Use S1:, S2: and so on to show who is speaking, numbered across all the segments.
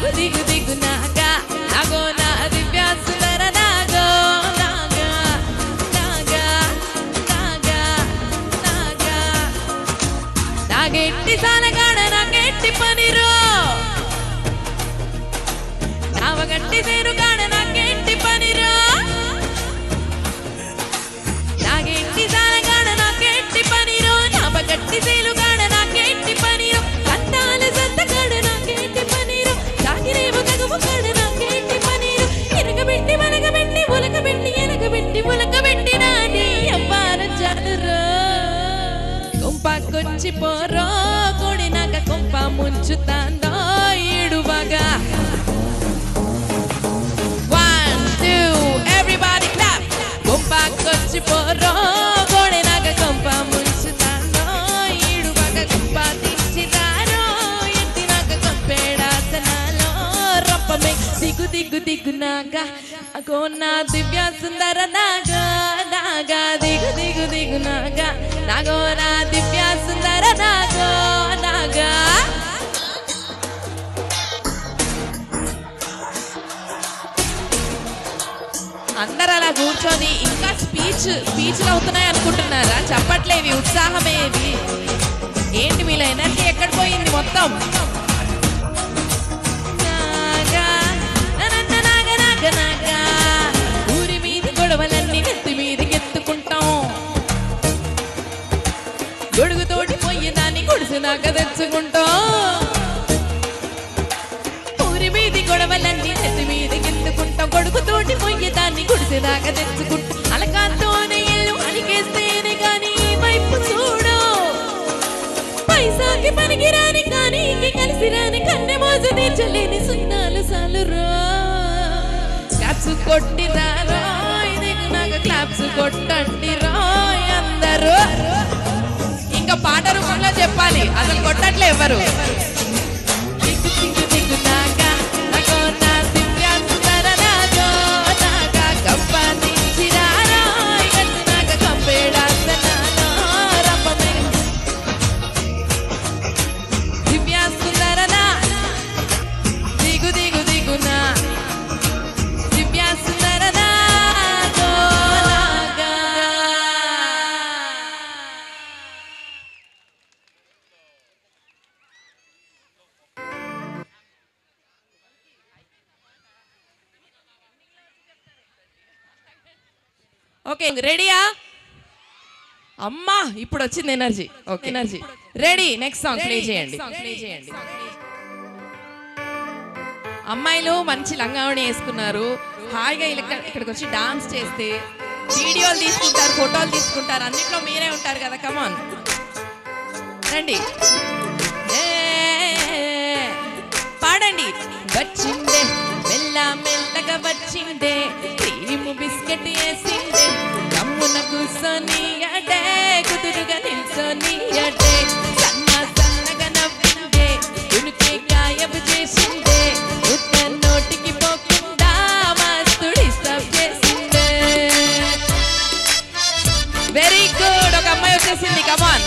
S1: దిగు దిగు దిగు నాగా నాగో నా దివ్య సుందర నాగో నాగా నాగా నాగా నాగా నాగెట్టి సానగాడ నాకెట్టి పనిరో నావగట్టి సేరుగాడ నాకెట్టి పనిరో నాగెట్టి సానగాడ నాకెట్టి పనిరో నావగట్టి సేలుగాడ నాకెట్టి పనిరో కంటాల సంతగాడ నాకెట్టి పనిరో సాగిరేవు గగము గాడ నాకెట్టి పనిరో ఎనగబెట్టి వలగబెట్టి ఉలకబెట్టి ఎనగబెట్టి ఉలకబెట్టి నాని అవ్వార చాలురో కొంపకొచ్చి పోరో కొడినాక కొంప ముంచుతాందో ఇడువగా everybody clap కొంపకొచ్చి పోరో కొడినాక కొంప ముంచుతాందో ఇడువగా కొంప దించితారో ఎత్తినాక కొంపేడాసనాలో రప్పమే దిగు దిగు దిగు నాగా అగో నా దివ్య సుందర నాగా నాగా దిగు దిగు దిగు నాగా నాగో నా దివ్య సుందర నాగో నాగా అందరు అలా కూర్చొని ఇంకా స్పీచ్లు అవుతున్నాయి అనుకుంటున్నారా? చెప్పట్లేవి, ఉత్సాహమేవి ఏంటి మీలో ఎనర్జీ ఎక్కడ పోయింది మొత్తం? ఊరి మీద గొడవలన్నీ నెత్తి మీదకి ఎత్తుకుంటాం గొడుగుతోటి పోయేదాన్ని గుడిసినాక తెచ్చుకుంటాం ఊరి మీది గొడవలన్నీ నెత్తి మీదకి ఎత్తుకుంటాం గొడుగుతోటి పోయేదాన్ని గుడిసినాక తెచ్చుకుంటాం అలకాతోనే ఎల్లు అలికేస్తేనే కానీ వైపు చూడు పైసాకి పనికి రాని కానీ కలిసి రాని కన్నె మోజు తీర్చలేని సున్నాలు సాలురో క్లాప్స్ కొట్టిదారో ఇదిగు నాకు క్లాప్స్ కొట్టండి రోయ్ అందరూ ఇంకా పాట రూపంలో చెప్పాలి అసలు కొట్టట్లే ఎవరు దిగు దిగు దిగు నాగా నాగో నా దివ్య సుందర నాగో నాగా గప్ప దించిరారో ఎత్తు నాగ కంపేడాసనాలో రప్పమే దివ్య సుందర నా దిగు దిగు దిగు నా దివ్య సుందర నాగో నాగా ఓకే రెడీయా అమ్మా ఇప్పుడు వచ్చింది energy okay energy ready next song play చేయండి అమ్మాయిలు మంచి లంగావణి వేసుకున్నారు హాయిగా ఇక్కడికి వచ్చి డాన్స్ చేస్తే వీడియోలు తీసుకుంటారు ఫోటోలు తీసుకుంటారు అన్నిట్లో మీరే ఉంటారు కదా కమాన్ రండి పాడండి వచ్చిందే మెల్ల మెల్లగా వచ్చిందే క్రీము బిస్కెట్ వేసిందే రమ్మున కూర్చొని అడే కుదురుగా నిల్చొని అడే సన్న సన్నగా నవ్విందే ఉనికి గాయబు చేసిందే ఉత్త నోటికి పోకుండా మస్తు డిస్టర్బ్ చేసిందే వెరీ గుడ్ ఒక అమ్మాయి వచ్చేసింది కమాన్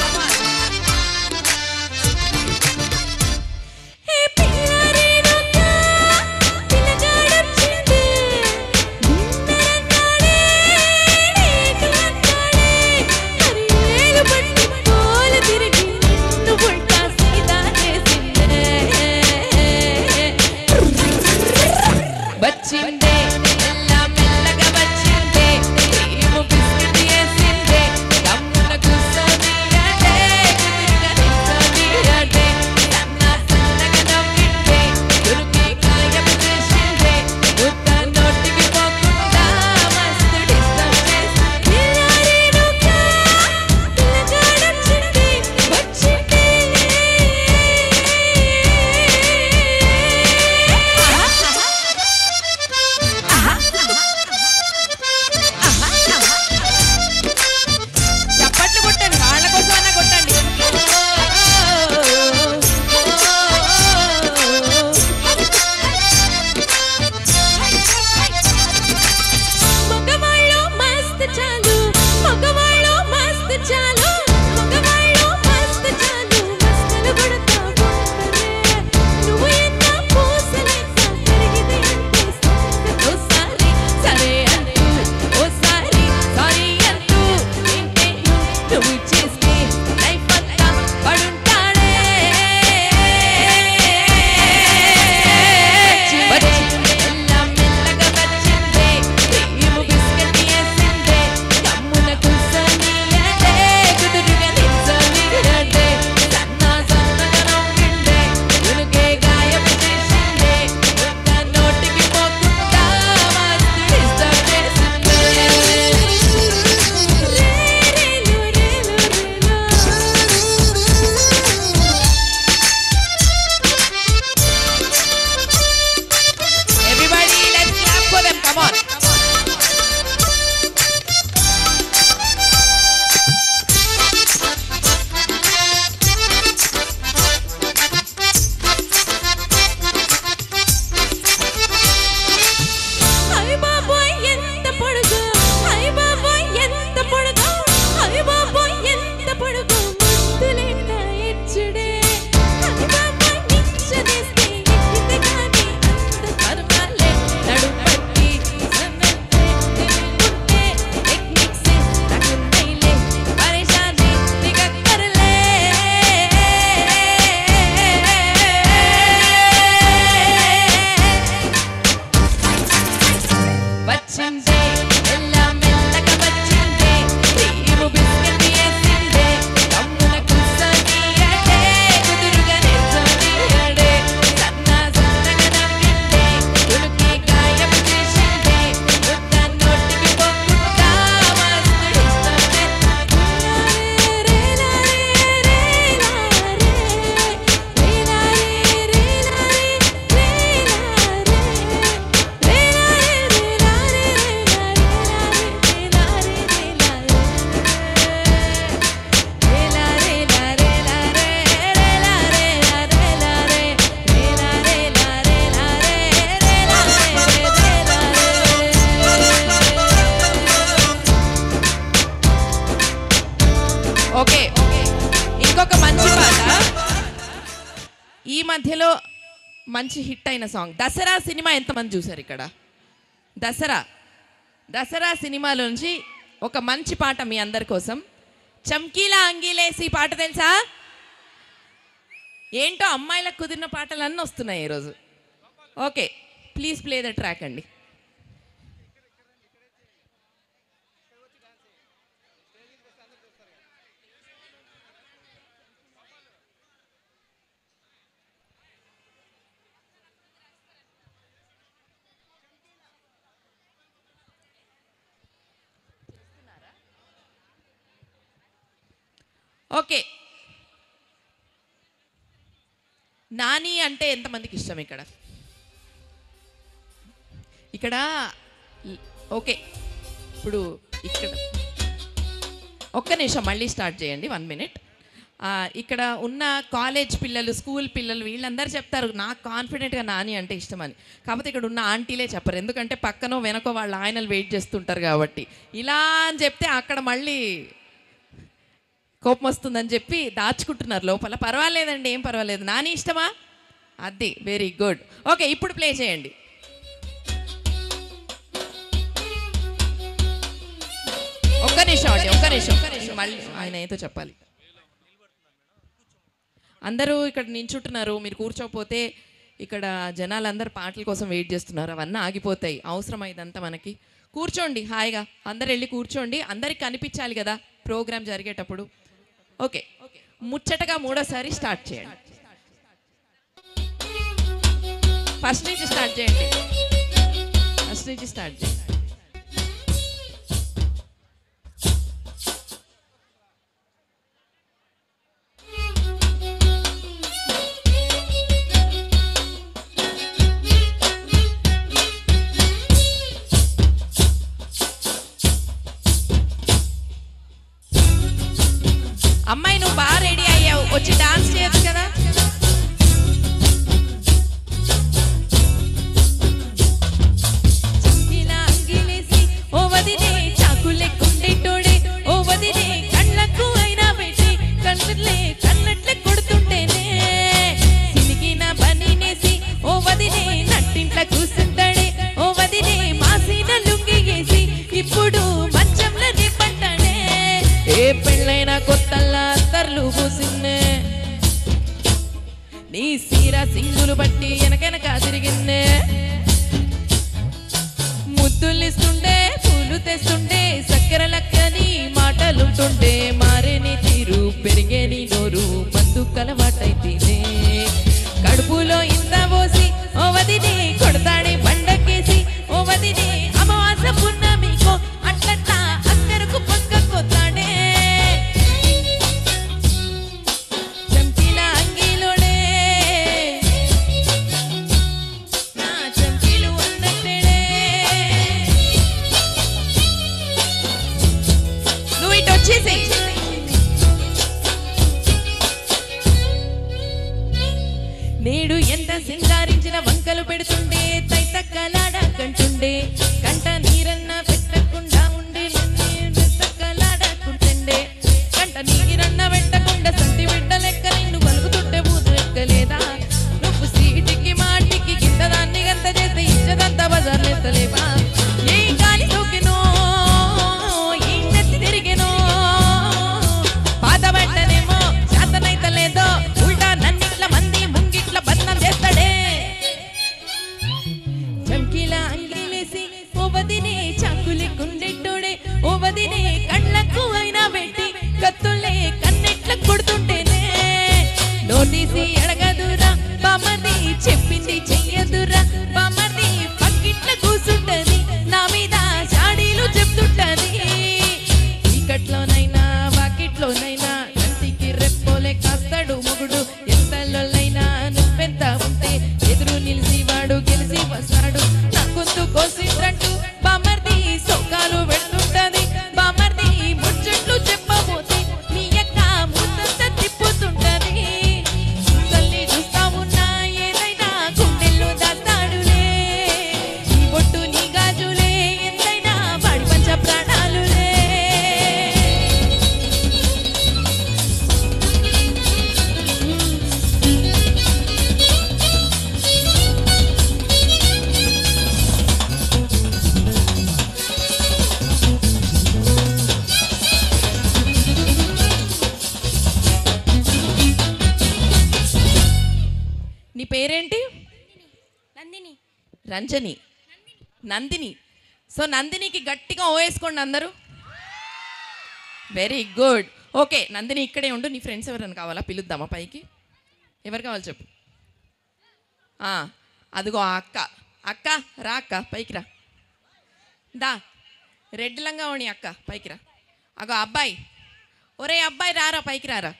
S1: మధ్యలో మంచి హిట్ అయిన సాంగ్ దసరా సినిమా ఎంతమంది చూశారు ఇక్కడ? దసరా సినిమాలోంచి ఒక మంచి పాట మీ అందరి కోసం. చమ్కీలా అంగీలేసి పాట తెలుసా? ఏంటో అమ్మాయిలకు కుదిరిన పాటలన్నీ వస్తున్నాయి ఈరోజు. Okay, please play the track అండి. ఓకే, నాని అంటే ఎంతమందికి ఇష్టం ఇక్కడ? ఓకే, ఇప్పుడు ఇక్కడ ఒక్క నిమిషం మళ్ళీ స్టార్ట్ చేయండి, 1 minute. ఇక్కడ ఉన్న కాలేజ్ పిల్లలు, స్కూల్ పిల్లలు వీళ్ళందరూ చెప్తారు నాకు కాన్ఫిడెంట్గా నాని అంటే ఇష్టమని. కాకపోతే ఇక్కడ ఉన్న ఆంటీలే చెప్పరు, ఎందుకంటే పక్కనో వెనకో వాళ్ళ ఆయనలు వెయిట్ చేస్తుంటారు కాబట్టి. ఇలా అని చెప్తే అక్కడ మళ్ళీ కోపం వస్తుందని చెప్పి దాచుకుంటున్నారు లోపల. పర్వాలేదండి, ఏం పర్వాలేదు. నాని ఇష్టమా? అది వెరీ గుడ్. ఓకే, ఇప్పుడు ప్లే చేయండి. ఒక్క నిమిషం అండి, ఒక్క నిమిషం. మళ్ళీ ఆయన ఏదో చెప్పాలి. అందరూ ఇక్కడ నించుంటున్నారు, మీరు కూర్చోకపోతే ఇక్కడ జనాలందరూ పాటల కోసం వెయిట్ చేస్తున్నారు, అవన్నీ ఆగిపోతాయి. అవసరం ఇదంతా మనకి. కూర్చోండి హాయిగా, అందరు వెళ్ళి కూర్చోండి. అందరికి కనిపించాలి కదా ప్రోగ్రామ్ జరిగేటప్పుడు. ఓకే, ముచ్చటగా మూడోసారి స్టార్ట్ చేయండి. ఫస్ట్ నుంచి స్టార్ట్ చేయండి. అమ్మాయి నువ్వు బాగా రెడీ అయ్యావు, వచ్చి డాన్స్ చేయొచ్చు కదా. చమ్కీలా అంగీలేసి ఓ వదినే చాకులెక్కుండేటోడే, ఓ వదినే కళ్ళకు అయినా పెట్టి కన్నట్లే కొడుతుంటేనే, సినిగిన పనినేసి ఓ వదినే నట్టింట్ల కూసుంటాడే, ఓ వదినే మాసిన లుంగి వేసి ఇప్పుడు మంచంలో నిప్పంటాడే. ఏ పెళ్ళైనా కొత్తల్లా అత్తర్లు పూసిన్నే, నీ సీర సింగులు బట్టి వెనకెనక తిరిగిన్నే, ముద్దులిస్తుండే పూలు తెస్తుండే, చక్కెర లక్కని మాటలుంటుండే, మారేని తీరు పెరిగేని నోరు మందు కలవాటైతేనే, కడుపులో ఇంత పోసి ఓ వదినే కొడతాడే బండకేసి, ఓ వదినే అమావాస పున్నమికో అట్లట్లా అక్కరకు పక్కకొత్తాడే. నేడు ఎంత సింగారించిన వంకలు పెడుతుండే, తైతక్కలాడ కంటుండే, కంట నీరన్న పెట్టకుండా ఉండే, తక్కలాడకుంటుండే, కంట నీరన్న పెట్టకుండా సంటి బిడ్డ లెక్క నిన్ను పలుకుతుంటే బూతు ఎక్కలేదా? నువ్వు సీటికి మాటికి కింద దాన్ని గంత చేస్తే ఇచ్చదంతా బజార్లు ఎత్తలేవా? ఏ గాలి సోకినో ఏ నెత్తి తిరిగేనో, పాత బట్టనేమో శాతనైతలేదో, ఉల్టా నన్నిట్ల మంది ముంగిట్ల బద్నం చేస్తాడే. చమ్కీలా అంగీలేసి ఓ వదినే చాకులెక్కుండేటోడే, ఓ వదినే కళ్ళకు అయినా పెట్టి కత్తులే కన్నెట్ల కొడుతుంటేనే, నోటీసి అడగదురా బామది, చెప్పింది చెయ్యదురా బామది, పక్కిట్ల కూసుంటది నా మీద చాడీలు చెప్తుంటది. చీకట్లోనైనా వాకిట్లోనైనా కంటికి రెప్పోలే కాస్తాడు మొగుడు, ఎంతలోనైనా నువ్వెంత ఉంటే ఎదురు నిలిచి వాడు గెలిచి వస్తాడు. నా గొంతు కోసిందంటూ బామర్ది సోకాలు పెడుతుంటది, బామర్ది ముచ్చట్లు చెప్పబోతే నీ యొక్క ముందంతా తిప్పుతుంటది. తల్లి చూస్తా ఉన్నా ఏదైనా గుండెల్లో దాస్తాడులే, నీ బొట్టు నీ గాజులే ఎంతైనా వాడి పంచ ప్రాణాలులే. రంజని, నందిని. సో నందినికి గట్టిగా ఓ వేసుకోండి అందరూ. Very good. ఓకే నందిని ఇక్కడే ఉండు. నీ ఫ్రెండ్స్ ఎవరైనా కావాలా? పిలుద్దామా పైకి? ఎవరు కావాలి చెప్పు. అదిగో ఆ అక్క. అక్క రా, అక్క పైకి రా. దా రెడ్ లంగావణి అక్క పైకి రా. అగో అబ్బాయి, ఒరే అబ్బాయి రారా పైకి రారా.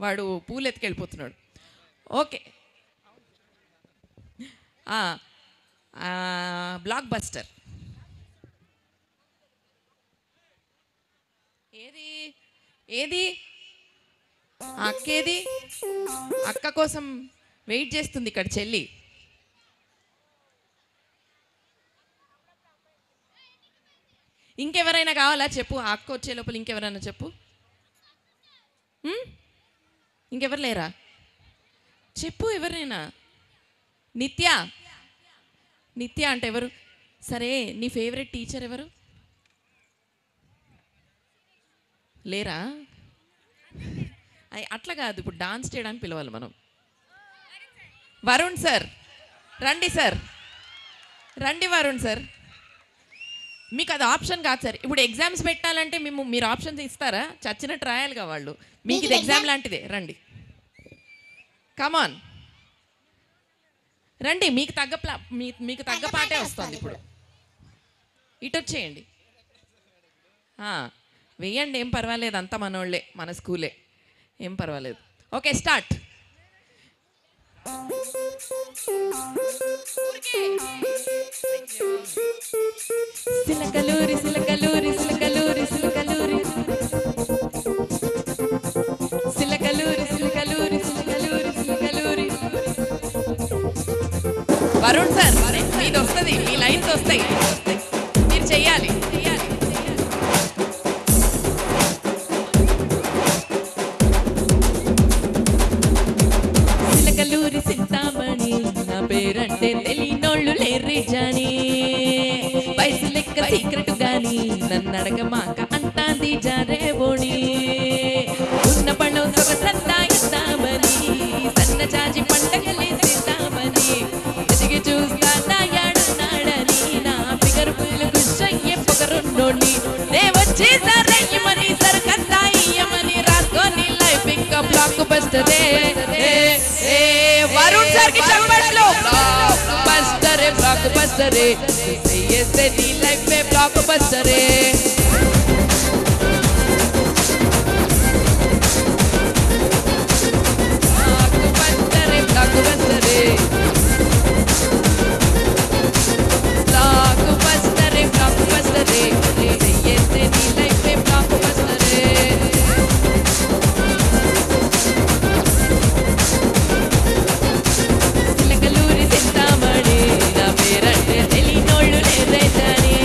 S1: వాడు పూలు ఎత్తుకెళ్ళిపోతున్నాడు. Okay block buster. ఏది ఏది అక్కేది? అక్క కోసం వెయిట్ చేస్తుంది ఇక్కడ చెల్లి. ఇంకెవరైనా కావాలా చెప్పు. ఆ అక్క వచ్చే లోపల ఇంకెవరైనా చెప్పు. ఇంకెవరు లేరా చెప్పు. ఎవరైనా? నిత్య. నిత్య అంటే ఎవరు? సరే నీ ఫేవరెట్ టీచర్ ఎవరు? లేరా? అట్లా కాదు, ఇప్పుడు డాన్స్ చేయడానికి పిలవాలి మనం. వరుణ్ సార్ రండి. సార్ రండి వరుణ్ సార్. మీకు అది ఆప్షన్ కాదు సార్. ఇప్పుడు ఎగ్జామ్స్ పెట్టాలంటే మీరు ఆప్షన్స్ ఇస్తారా? చచ్చినట్టు రాయాలిగా వాళ్ళు. మీకు ఇది ఎగ్జామ్ లాంటిదే. రండి కమాన్ రండి. మీకు తగ్గ పాటే వస్తుంది ఇప్పుడు. ఇటు వచ్చేయండి. వేయండి, ఏం పర్వాలేదు. అంతా మనోళ్ళే, మన స్కూలే, ఏం పర్వాలేదు. Okay start. సిలకలూరి సిలకలూరి సిలకలూరి సిలకలూరి సిలకలూరి సిలకలూరి సిలకలూరి సిలకలూరి. వరుణ్ సార్ మీది వస్తుంది, మీ లైన్స్ వస్తాయి, మీరు చెయ్యాలి. సిలకలూరి సింతామణి నా పేరంటే తెలియనోళ్ళు లేర్రి జాని. వయసు లెక్క సీక్రెట్ గాని నన్ను అడగమాక అంటాంది జారే బోణి. ఉన్న పళ్ళం సొగసంతా ఇస్తామని సన్న జాజి పండగలే చేస్తామని ఎదిగి చూస్తా యాడున్నాడని నా ఫిగర్ పుల్లు గుచ్చయ్యే పొగరున్నోళ్ళి. నే వచ్చేసారయ్యమని సరకంతా ఇయ్యమని రాసుకొని లైఫ్ ఇంకా బ్లాక్ బస్టరే. వరుణ్ సార్ కి చెప్పట్లు. బ్లాక్ బస్టరే బ్లాక్ బస్టరే చేస్తే నీ లైఫ్ మే బ్లాక్ బస్టరే. బ్లాక్ బస్టరే బ్లాక్ బస్టరే బ్లాక్ బస్టరే బ్లాక్ బస్టరే చేస్తే నీ లైఫ్ మే బ్లాక్ బస్టరే. సిలకలూరి సింతామణి నా పేరంటే తెలియనోళ్ళు లేరే జాని.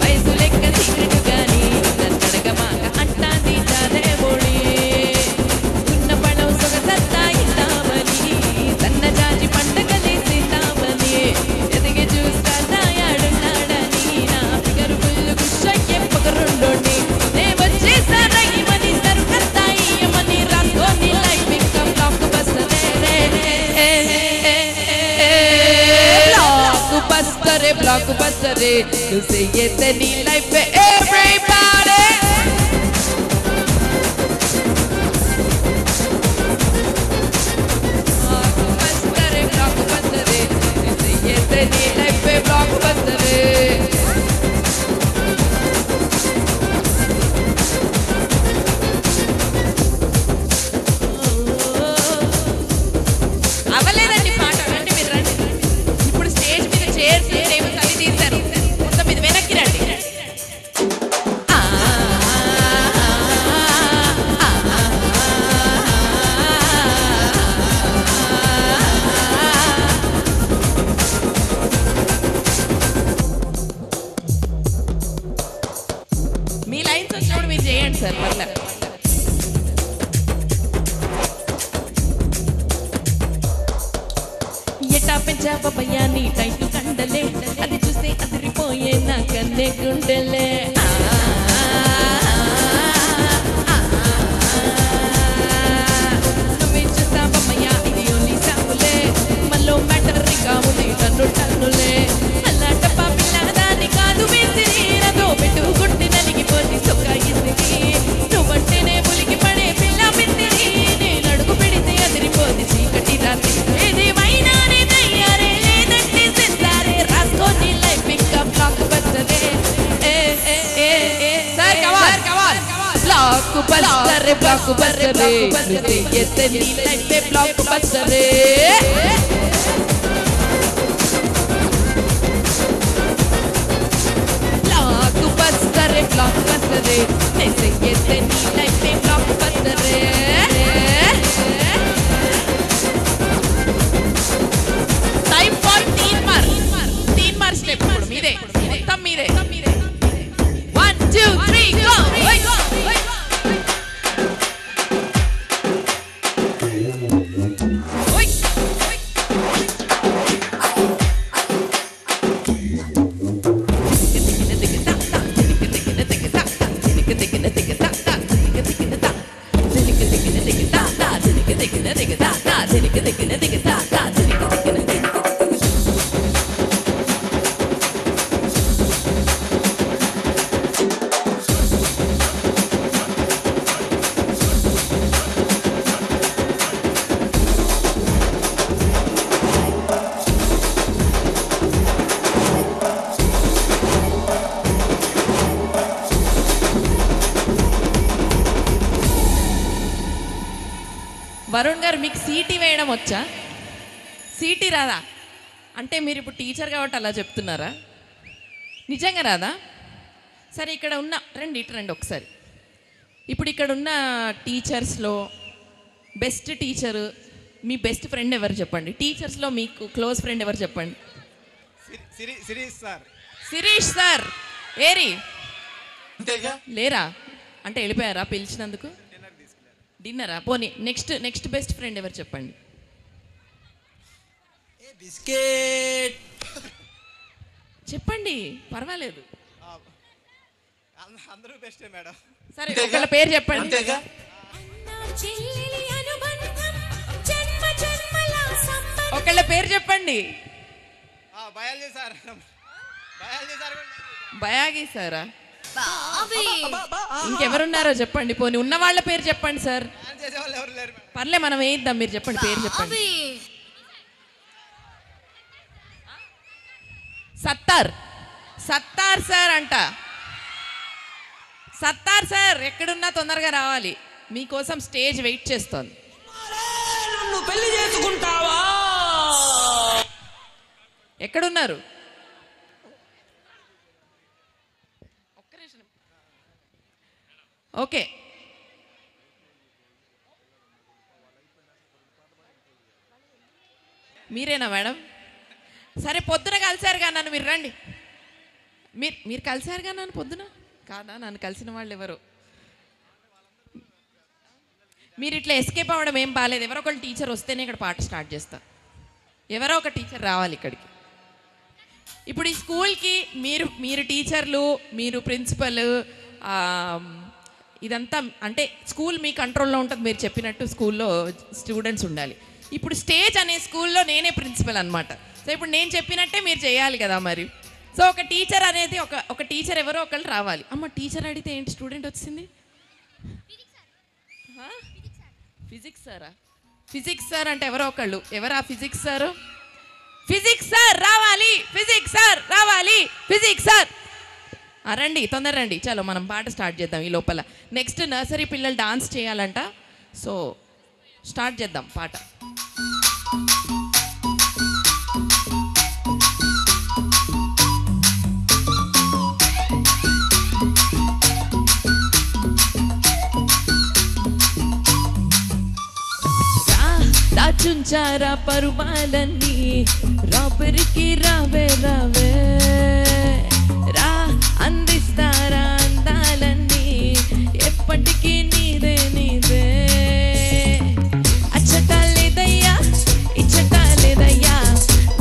S1: వయసు లెక్క సీక్రెట్ గాని నన్ను అడగమాక అంటాంది జారే బోడి. ఉన్న పడవ సొగసత్తా ఇస్తామని సన్న జాజి పండగలే చేస్తామని ఎదిగి చూస్తా యాడున్నాడని నా ఫిగర్ పుల్లు గుచ్చయ్యే పొగరుండోండి. నే వచ్చేసారయ్యమని సరుకంతా ఇయ్యమని రాసుకొని లైఫ్ ఇంకా black బస్టరే. Blockbuster, blockbuster, you say yes any life for everybody. Blockbuster, blockbuster, you say yes any life for blockbuster. అవలేదండి పాట. రండి మీరు రండి. ఇప్పుడు స్టేజ్ మీద చైర్స్ టేబుల్స్ అన్ని తీశారు. మొత్తం మీద వెనక్కి రండి. మీ లైన్స్ వచ్చినప్పుడు మీరు చేయండి సార్. పర్లేదు. ఎట్టా పెంచాపయ్యా నీ టైట్ కండలే, అది చూస్తే అదిరిపోయే నా కన్నే గుండెలే. నువ్వే చూస్తావమ్మయ్యా ఇది ఓన్లీ సాంపులే, మళ్ళీ మ్యాటర్ గా బ్లాక్ బస్టర్ బ్లాక్ బస్టర్ ఎత్తే నీలైతే blockbuster blockbuster blockbuster ఎత్తే నీలైతే బ్లాక్ బస్టర్ టైం ఫర్ 3 मार స్టెప్ మీదే మొత్తం మీదే 1 2 3 గో వరుణ్ గారు మీకు సీటీ వేయడం వచ్చా? సీటీ రాదా? అంటే మీరు ఇప్పుడు టీచర్ కాబట్టి అలా చెప్తున్నారా? నిజంగా రాదా? సరే ఇక్కడ ఉన్న రండి ఒకసారి. ఇప్పుడు ఇక్కడ ఉన్న టీచర్స్లో బెస్ట్ టీచరు మీ బెస్ట్ ఫ్రెండ్ ఎవరు చెప్పండి? టీచర్స్లో మీకు క్లోజ్ ఫ్రెండ్ ఎవరు చెప్పండి? శిరీష్ సార్ ఏరి లేరా? అంటే వెళ్ళిపోయారా పిలిచినందుకు? డిన్నరా? పోనీ నెక్స్ట్ బెస్ట్ ఫ్రెండ్ ఎవరు చెప్పండి? చెప్పండి పర్వాలేదు.
S2: అందరూ బెస్టే మేడం.
S1: సరే ఒకళ్ళ పేరు చెప్పండి. ఒకళ్ళ పేరు చెప్పండి. బయాగి సారా? ఇంకెవరున్నారో చెప్పండి. పోనీ ఉన్న వాళ్ళ పేరు చెప్పండి సార్. పర్లే మనం వేయిద్దాం, మీరు చెప్పండి పేరు చెప్పండి. సత్తార్ సార్ అంట. సత్తార్ సార్ ఎక్కడున్నా తొందరగా రావాలి, మీకోసం స్టేజ్ వెయిట్ చేస్తోంది.
S3: పెళ్లి చేసుకుంటావా?
S1: ఎక్కడున్నారు? ఓకే మీరేనా మేడం? సరే పొద్దున కలిసారుగా నన్ను, మీరు రండి. మీరు కలిసారుగా నన్ను పొద్దున? కాదా, నన్ను కలిసిన వాళ్ళు ఎవరు? మీరు ఇట్లా ఎస్కేప్ అవ్వడం ఏం బాగాలేదు. ఎవరో ఒకళ్ళు టీచర్ వస్తేనే ఇక్కడ పాట స్టార్ట్ చేస్తా. ఎవరో ఒక టీచర్ రావాలి ఇక్కడికి. ఇప్పుడు ఈ స్కూల్కి మీరు టీచర్లు, మీరు ప్రిన్సిపల్, ఇదంతా అంటే స్కూల్ మీ కంట్రోల్లో ఉంటుంది. మీరు చెప్పినట్టు స్కూల్లో స్టూడెంట్స్ ఉండాలి. ఇప్పుడు స్టేజ్ అనే స్కూల్లో నేనే ప్రిన్సిపల్ అనమాట. సో ఇప్పుడు నేను చెప్పినట్టే మీరు చేయాలి కదా మరి. సో ఒక టీచర్ అనేది ఒక టీచర్ ఎవరో ఒకళ్ళు రావాలి. అమ్మ టీచర్ అడిగితే ఏంటి స్టూడెంట్ వచ్చింది? ఫిజిక్స్ సారా? ఫిజిక్స్ సార్ అంటే ఎవరో ఒకళ్ళు. ఎవరా ఫిజిక్స్ సార్? ఫిజిక్స్ సార్ రావాలి, ఫిజిక్స్ సార్ రావాలి, ఫిజిక్స్ సార్ రండి, తొందర రండి. చలో మనం పాట స్టార్ట్ చేద్దాం. ఈ లోపల నెక్స్ట్ నర్సరీ పిల్లలు డాన్స్ చేయాలంట. సో స్టార్ట్ చేద్దాం పాట. దాచుంచారా పరువాలన్నీ, రాబరికి రావే రావే రా, అందిస్తారా అందాలన్నీ, ఎప్పటికీ నీదే నీదే. అచ్చటా లేదయ్యా ఇచ్చటా లేదయ్యా,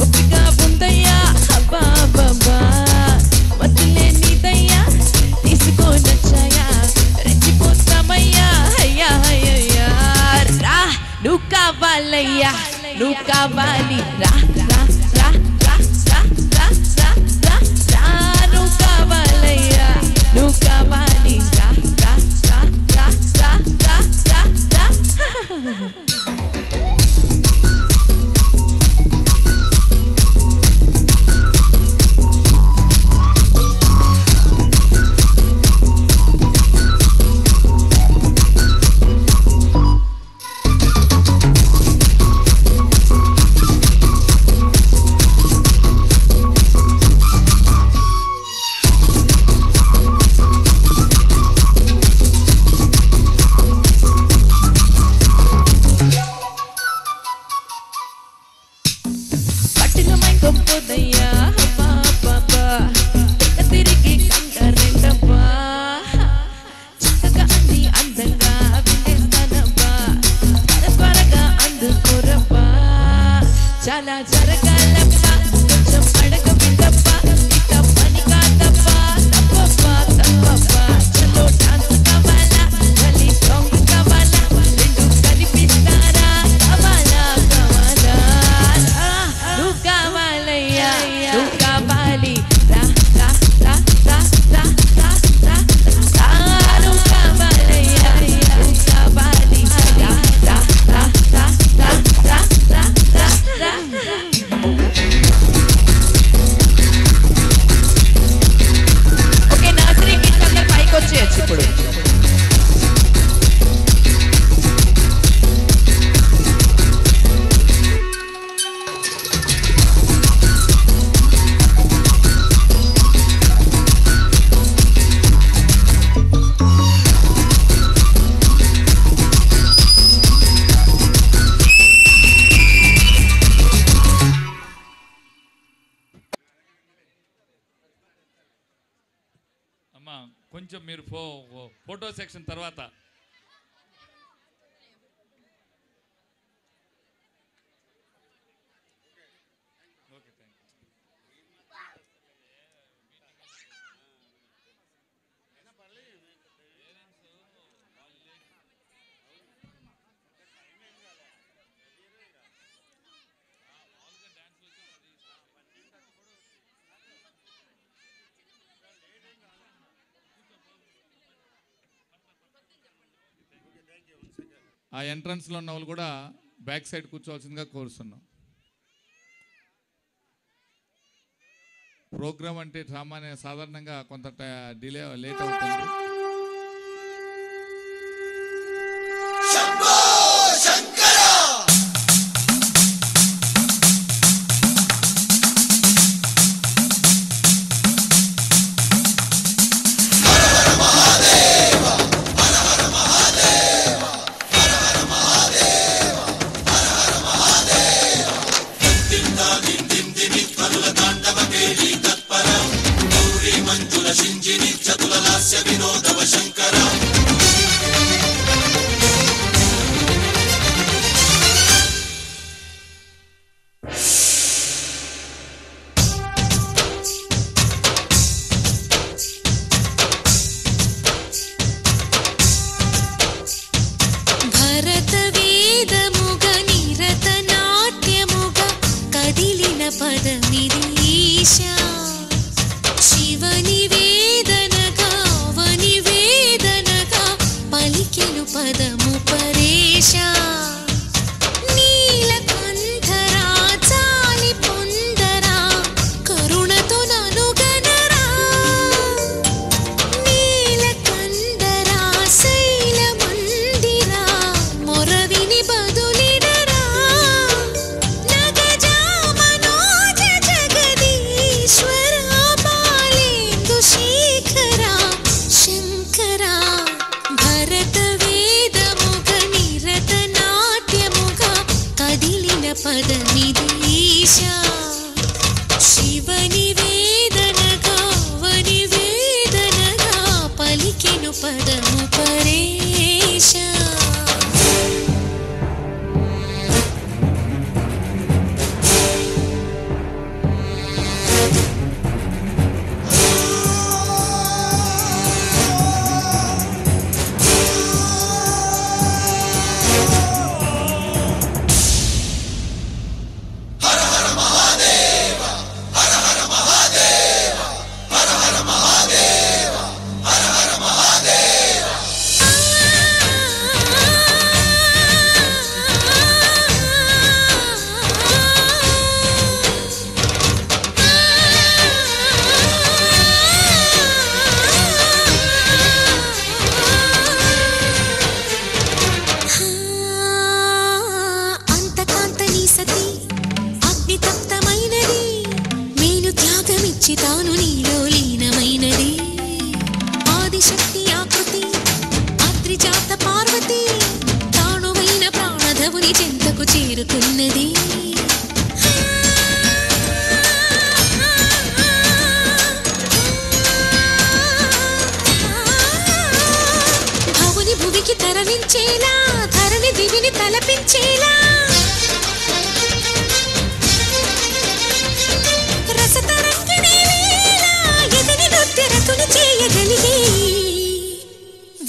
S1: ఒప్పిగా ఉందయ్యా అబ్బా బాబా, వదిలే నీదయ్యా తీసుకో నచ్చాయా, రెచ్చిపోతామయ్యా అయ్యా అయ్యయ్యా. రా నువ్వు కావాలయ్యా నువ్వు కావాలి, రా రా సరిపోదయ్యా బాబా తిరిగి కంకరెండబ్బా చక్కగా అంది అందంగా వినేస్తానబ్బా త్వరగా అందుకోరబ్బా చాలా జరగాలబ్బా కొంచెం అడగ విందబ్బా ఇట్ట పని కాదబ్బా తప్పబ్బా తప్పబ్బా చలో డాన్స్ కావాలా చలి సాంగ్ కావాలా రెండు కనిపిస్తారా కావాలా కావాలా నువ్వు కావాలయ్యా నువ్వు కావాలి రా రా రా రా రా రా రా నువ్వు కావాలయ్యా నువ్వు కావాలి రా రా రా రా రా రా రా రా ఓకే నాసరీ కిడ్స్ అందరు పైకి వచ్చేయచ్చు ఇప్పుడు
S2: అమ్మా కొంచెం మీరు ఫోటో సెక్షన్ తర్వాత ఓకే థ్యాంక్ ఆ ఎంట్రన్స్లో ఉన్న వాళ్ళు కూడా బ్యాక్ సైడ్ కూర్చోవాల్సిందిగా కోరుతున్నాం. ప్రోగ్రామ్ అంటే సాధారణంగా కొంత లేట్ అవుతుంది.
S4: భరత వేద ముగ నిరత మురిపించేలా రసతరంగిణి వేళ ఎదని నృత్యరతులు చేయగలిగే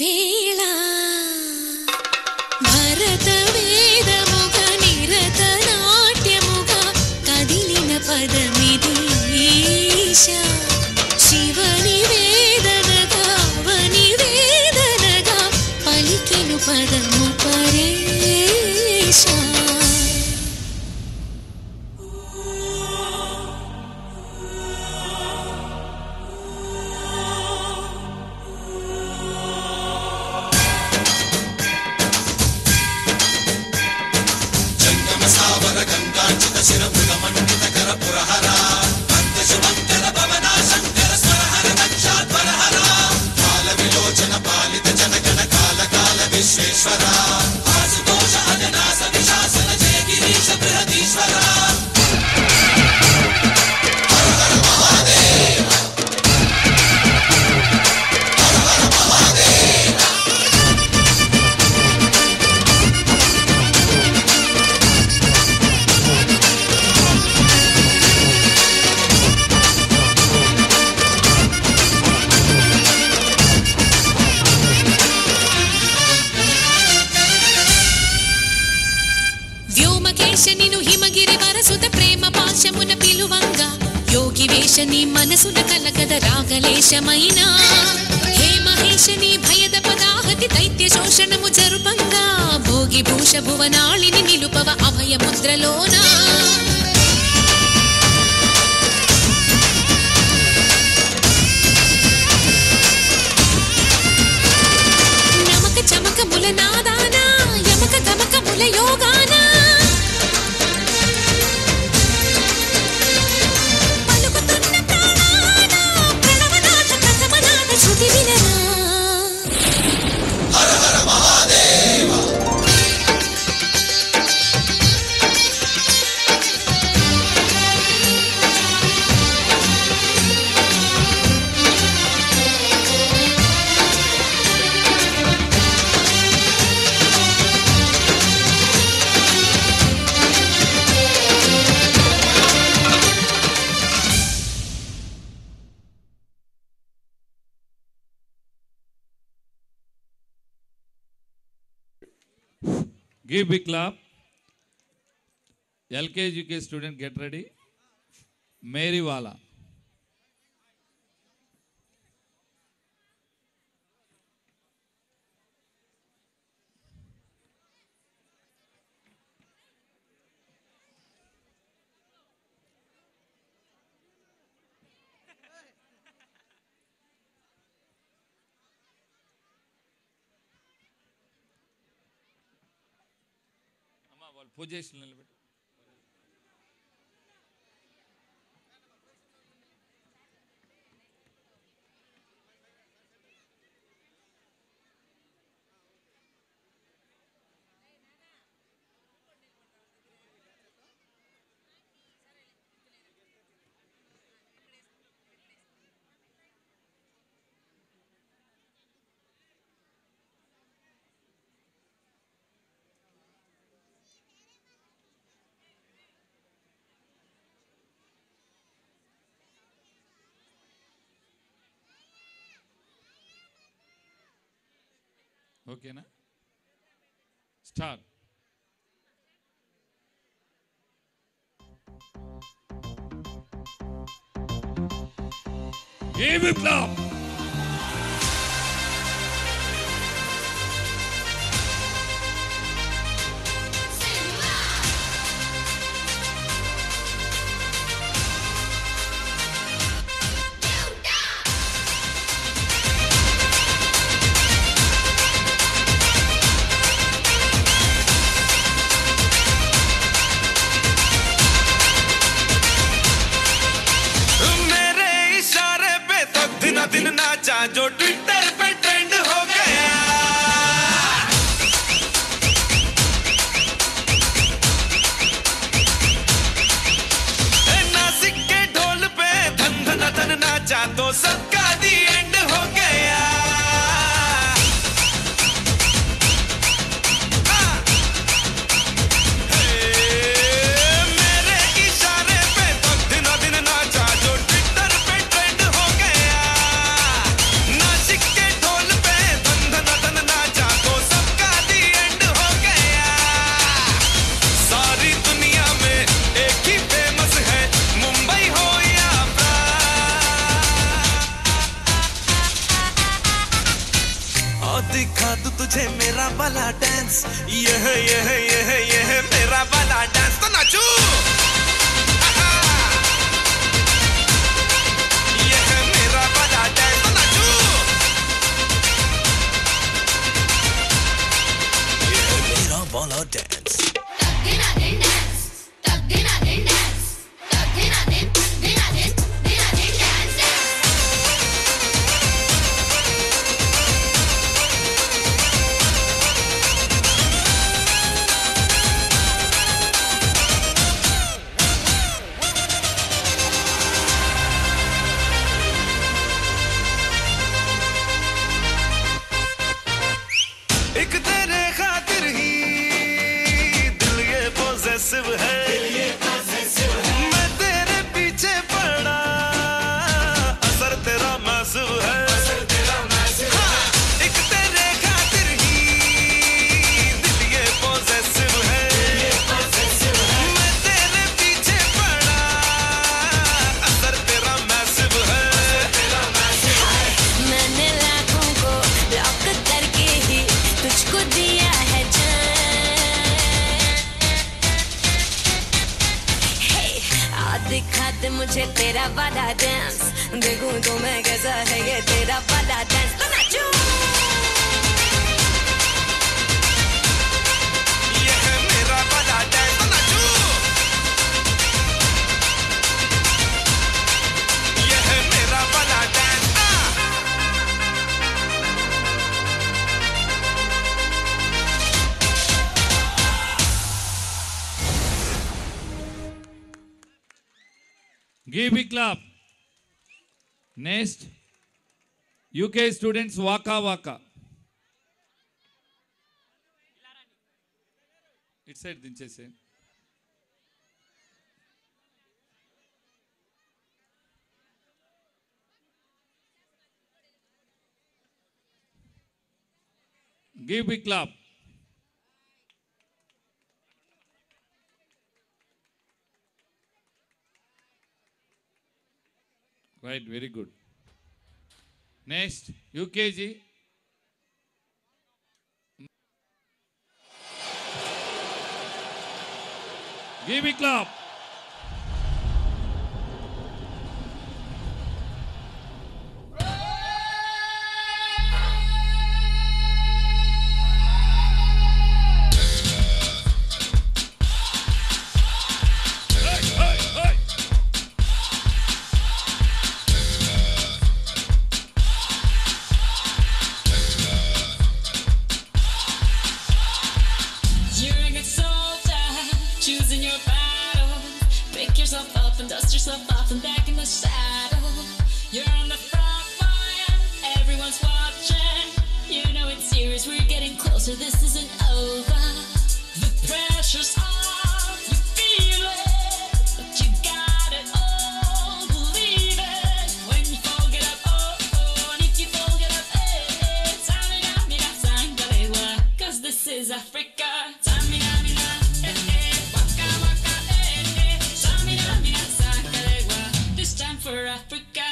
S4: వేళ భరత వేదముగా నిరత నాట్యముగా కదిలిన పదమిది ఈశా శివని వేదనగా వని వేదనగా పలికెను పదము పరేశా నీ మనసున కలగద రాగలేశమైనా హే మహేశని భయద పదాహతి దైత్య శోషణము జరుపంగా భోగి భూష భువనాళిని నిలుపవ అభయ ముద్రలోనా నమక చమక ముల నాదానా యమక గమక ముల యోగానా
S2: Give big clap. LKG UK student get ready. Mary Wala. వాళ్ళు పూజ చేసి నిలబెట్టు. ఓకేనా? స్టార్ట్. Give it up.
S5: दिन नाचा जो ट्विटर पे ट्रेंड हो गया, नासिक के ढोल पे धन धन धन नाचा तो सबका दी एंड हो गया। तुझे मेरा वाला डांस, ये है मेरा वाला डांस, तो नाचू। ये है मेरा वाला डांस, तो नाचू। ये है मेरा वाला डांस। एक तेरे खातिर ही दिल ये पॉसेसिव है, मैं तेरे पीछे पड़ा, असर तेरा मैसिव है। हाँ, एक तेरे खातिर ही दिल ये पॉसेसिव है, मैं तेरे पीछे पड़ा, असर तेरा मैसिव है।
S4: मैंने लाखों को लॉक करके ही तुझको दिया है जान। Hey, आ दिखा दे मुझे तेरा वाला डांस, देखूं तो मैं कैसा है ये तेरा वाला डांस, तो नाचूं।
S5: ये है मेरा वाला डांस, तो नाचू। ये है मेरा वाला dance.
S2: Give big clap. Next, UK students Waka Waka. It's side దించేసే. Give big clap. Right, very good. Next, UKG. Give me clap.
S4: You're a good soldier, choosing your battle. Pick yourself up and dust yourself off and back in the saddle. You're on the front line, everyone's watching. You know it's serious, we're getting closer, this isn't over. The pressure's on, you feel it, but you got it all, believe it. When you fall, get up, oh, and if you fall, get up, eh. Tamina, mina, sangalewa, 'cause this is Africa. Tamina, mina, waka, waka, Tamina, mina, sangalewa, this time for Africa.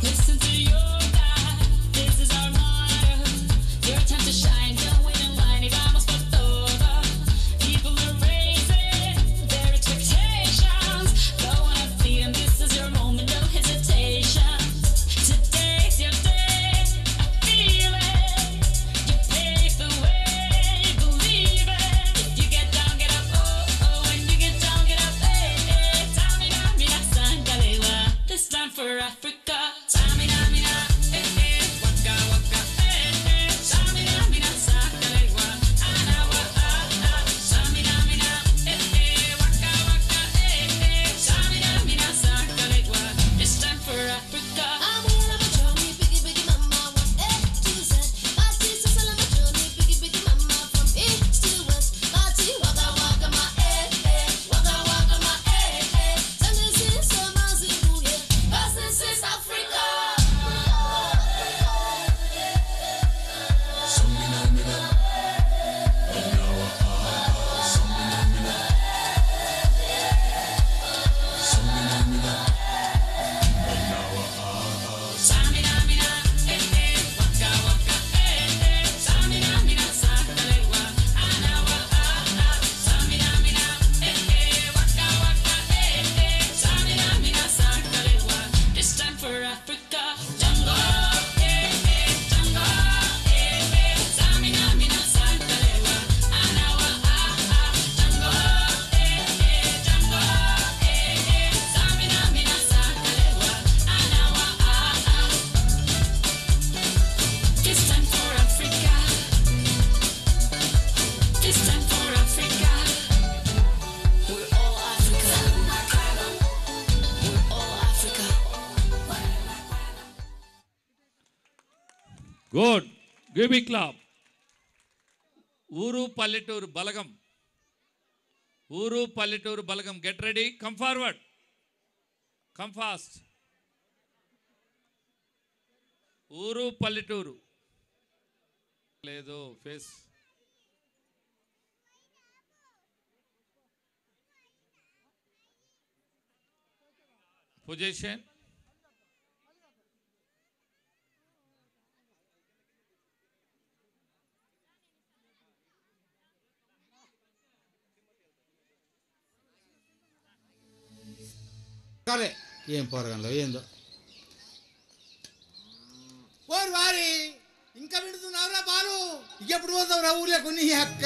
S4: Listen to your God, this is our motto. Your time to shine, don't wait in line, y vamos por todo. People are raising their expectations. Go on and feed them, this is your moment, no hesitation. Today's your day, I feel it. You pave the way, believe it. If you get down, get up, oh, when you get down, get up, Tamina, mina, sangalewa, this time for Africa. Tamina, mina, waka, waka, Tamina, mina, sangalewa, anawa, Tamina, mina, waka, waka, Tamina, mina, sangalewa, this time for Africa. I'm on a journey, biggie, biggie, mama, from A to Z. My sisters are on a journey, biggie, biggie, mama, from east to west. Party, waka, waka, my waka, waka, my This is
S2: good. Give me clap. ఊరు పల్లెటూరు బలగం. ఊరు పల్లెటూరు బలగం. Get ready. Come forward. Come fast. ఊరు పల్లెటూరు. లేదు face. Position.
S6: సరే ఏం పోరగంలో ఏందో ఓరు వారి ఇంకా విడుతున్నావురా బాలు ఎప్పుడు పోతావురా ఊర్లో కొన్ని అక్క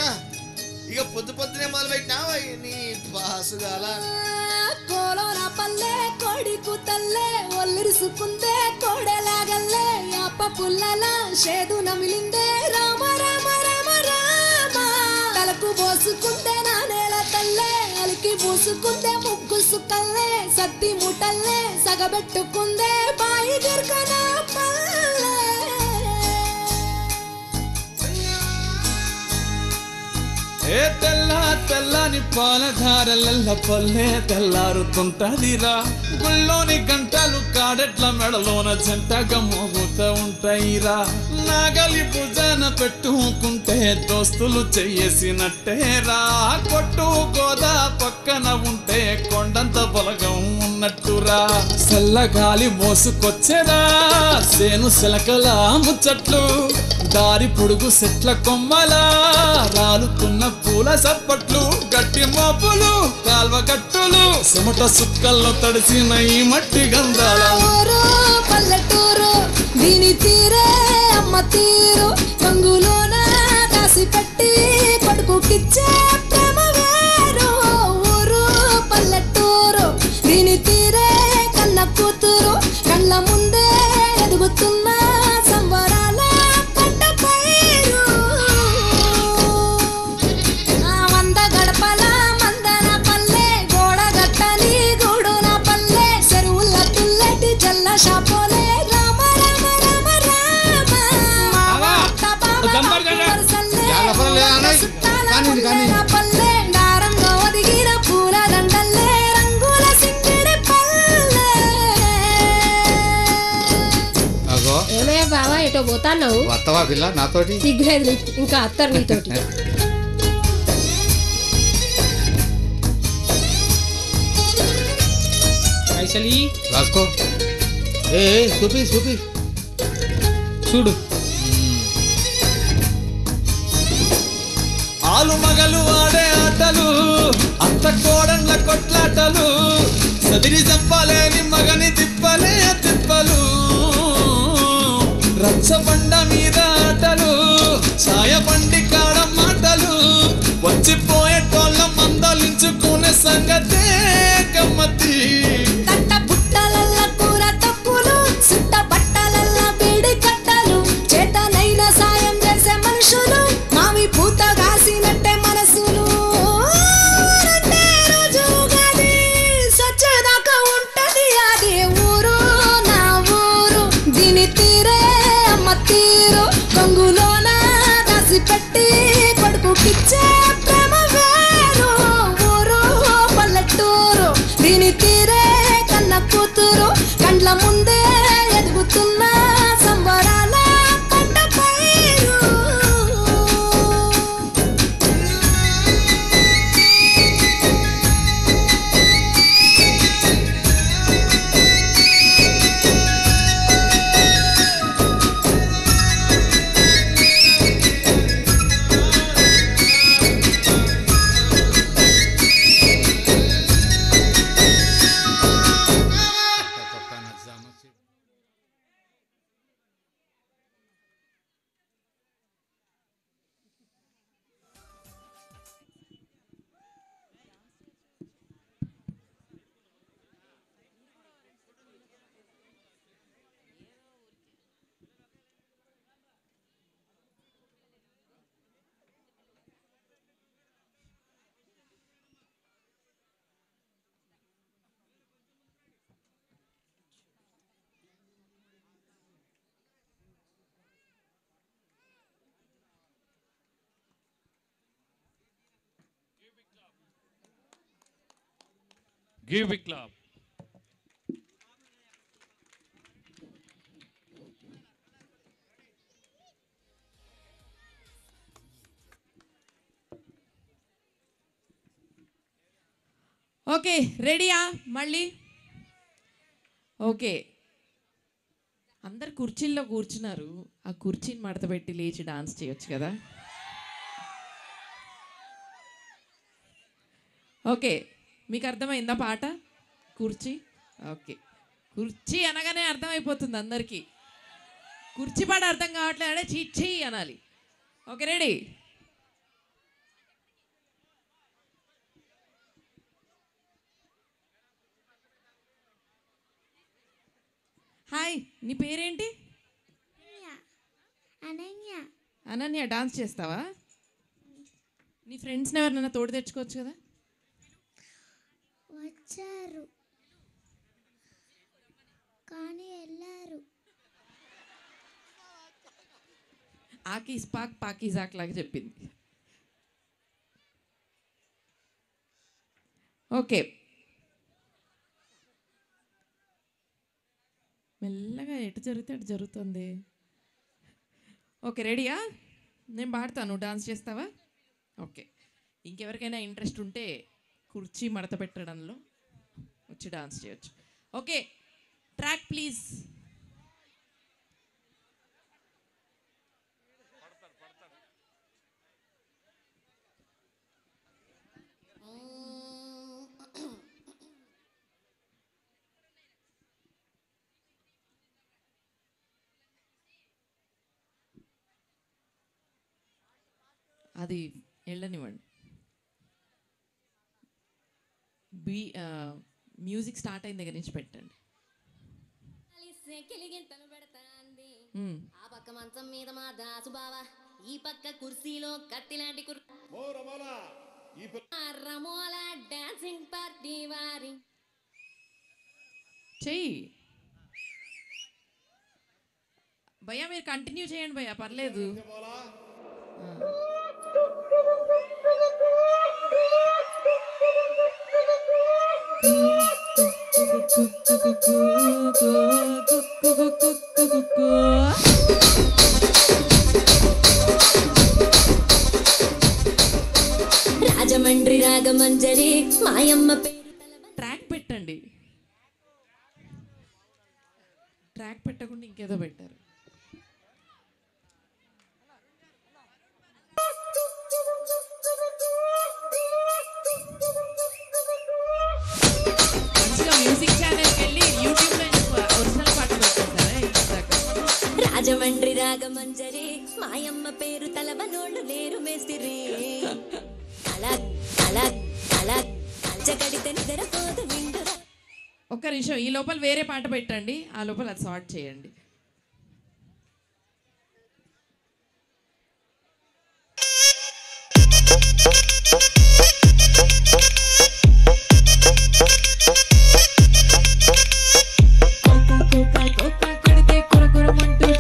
S7: ఇక పొద్దునే మొదలు పెట్టినావా నీ బాసుగాల
S8: కోలోన పల్లె కోడి కూతల్లే ఒల్లిరుసుకుందే కోడెలాగల్లే అప్ప పుల్లల షేదు నమిలిందే రామ రామ రామ రామ తలకు పోసుకుందే నా నేల తల్లే అలికి పూసుకుందే ముగ్గు సుక్కల్లే సత్తి ముటల్లే సగబెట్టుకుందే బాయి గిర్కన పల్లె
S9: ఏ తెల్ల తెల్లని పాలధారలల్ల పల్లె తెల్లారుతుంటదిరా గుళ్ళోని గంటలు కాడెట్ల మెడలోన జంటగా మోగుతూ ఉంటాయిరా నాగలి భుజాన పెట్టుకుంటే దోస్తులు చెయ్యేసినట్టేరా కొట్టు గోదా పక్కన ఉంటే కొండంత బలగం ఉన్నట్టురా చల్లగాలి మోసుకొచ్చేరా సేను శిలకల ముచ్చట్లు దారి పొడుగు సెట్ల కొమ్మలా రాలుతున్న పూల సప్పట్లు గట్టి మోపులు కాల్వ గట్టులు చెమట సుక్కల్లో తడిసిన ఈ మట్టి గంధాల
S8: ఊరు పల్లెటూరు దీని తీరే అమ్మ తీరు కంగులోన కాసి పెట్టి కొడుకుకిచ్చే ప్రేమ వేరు ఊరు పల్లెటూరు దీని తీరే కన్న కూతురు కళ్ళ ముందే ఎదుగుతున్న సంబరాల పంట పైరు వంద గడపల మందన పల్లె గోడ గట్టని గూడున పల్లె చెరువుల తుల్లటి జల్ల షాపోలే రామ రామ రామ రామ పల్లె దారంలో ఒదిగిన పూల దండల్లే రంగుల సింగిడి పల్లె
S6: అగో
S10: ఏమయ్య బావా ఎటో పోతాన్నావు
S6: వత్తవా పిల్ల నాతోటి
S10: సిగ్గులేదు ఇంకా అత్తరు నీతోటి
S11: పైసలి
S6: రాసుకో ఏ చూపి చూపి
S11: చూడు
S9: ఆలు మగలు ఆడే ఆటలు అత్త కోడన్ల కొట్లాటలు సదిరి చెప్పలేని మగని తిప్పలే తిప్పలు రచ్చబండ మీద ఆటలు ఛాయ బండి కాడ మాటలు వచ్చిపోయేటోళ్ళ మందలించుకునే సంగతే గమ్మతి
S8: కట్ట పుట్టలల్ల కూర తప్పులు సుట్ట బట్టలల్ల బీడి కట్టలు చేతనైన సాయం చేసే మనుషులు మావి పూత కాసినట్టే మనసులు రెండే రోజు గది సచ్చేదాకా ఉంటది అది ఊరు నా ఊరు దీని తీరే అమ్మ తీరు కొంగులోన రాసి పెట్టి కొడుకుకిచ్చే ప్రేమ వేరు ఊరు పల్లెటూరు దీని తీరే కన్న కూతురు కండ్ల ముందే ఎదుగుతున్న సంబరాల పంట పైరు
S2: గివ్ బిగ్ క్లాప్.
S1: ఓకే రెడీయా మళ్ళీ? ఓకే, అందరు కుర్చీల్లో కూర్చున్నారు. ఆ కుర్చీని మడత పెట్టి లేచి డాన్స్ చేయొచ్చు కదా. ఓకే, మీకు అర్థమైందా పాట? కుర్చీ. ఓకే, కుర్చీ అనగానే అర్థమైపోతుంది అందరికీ. కుర్చీ పాట అర్థం కావట్లేదు అంటే చీ అనాలి. Okay ready? హాయ్, నీ పేరేంటి?
S12: అనన్య.
S1: అనన్య, డాన్స్ చేస్తావా? నీ ఫ్రెండ్స్ని ఎవరినైనా తోడు తెచ్చుకోవచ్చు కదా.
S12: వచ్చారు కానీ వెళ్ళారు.
S1: ఆకీస్ పాక్ పాకీజాక్ లాగా చెప్పింది. ఓకే, మెల్లగా ఎటు జరిగితే అటు జరుగుతుంది. ఓకే రెడీయా? నేను పాడతాను, డాన్స్ చేస్తావా? ఓకే, ఇంకెవరికైనా ఇంట్రెస్ట్ ఉంటే కుర్చీ మడత పెట్టడంలో వచ్చి డాన్స్ చేయొచ్చు. Okay, track please. అది వెళ్ళనివ్వండి. మ్యూజిక్ స్టార్ట్ అయిన దగ్గర నుంచి పెట్టండి.
S13: ఆ పక్క మంచం మీద మా దాసు బావ, ఈ పక్క కుర్సీలో కత్తిలాంటి రమోల డాన్సింగ్ పార్టీ వారి
S1: చెయ్యి భయ్యా, మీరు కంటిన్యూ చేయండి భయ్యా, పర్లేదు.
S13: రాజమండ్రి రాగమంజరి మాయమ్మ పేరు.
S1: ట్రాక్ పెట్టండి. ట్రాక్ పెట్టకుండా ఇంకేదో పెట్టారు. మ్యూజిక్ ఛానల్కి వెళ్ళి యూట్యూబ్లో ఒరిజినల్ పాట పెట్టేశారా?
S13: రాజమండ్రి రాగమంజరి మాయమ్మ పేరు తలవనోళ్ళు లేరు మేస్తిరి. అలా అలా అలా జగడితే నిద్రపోదు నిండురా.
S1: ఒక్క నిమిషం, ఈ లోపల వేరే పాట పెట్టండి, ఆ లోపల అది సార్ట్ చేయండి.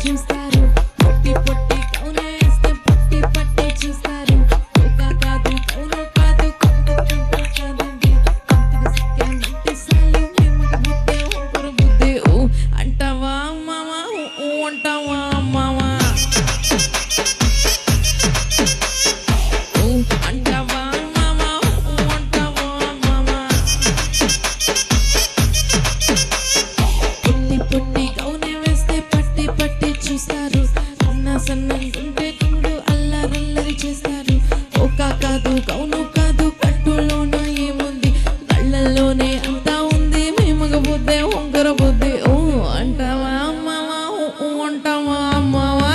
S1: చూస్తారు పొట్టి పొట్టి కౌన వేస్తే పట్టి పట్టి చూస్తారు. కాదు కౌన కాదు కాదండి బుద్ధి అంటావా మామా? అంటావా మామా? అంటావా మామా? అంటావా మామా? పొట్టి పొట్టి కౌన వేస్తే పట్టి పట్టి చూస్తారు. అన్న సన్నంగుంటే గుండు అల్లరల్లరి చేస్తారు. కాదు కౌను కాదు కట్టులోన ఏముంది, కళ్ళల్లోనే అంతా ఉంది. మేమగ బుద్ధే వంకర బుద్ధి. అంటావా అమ్మావా? అంటావా అమ్మావా?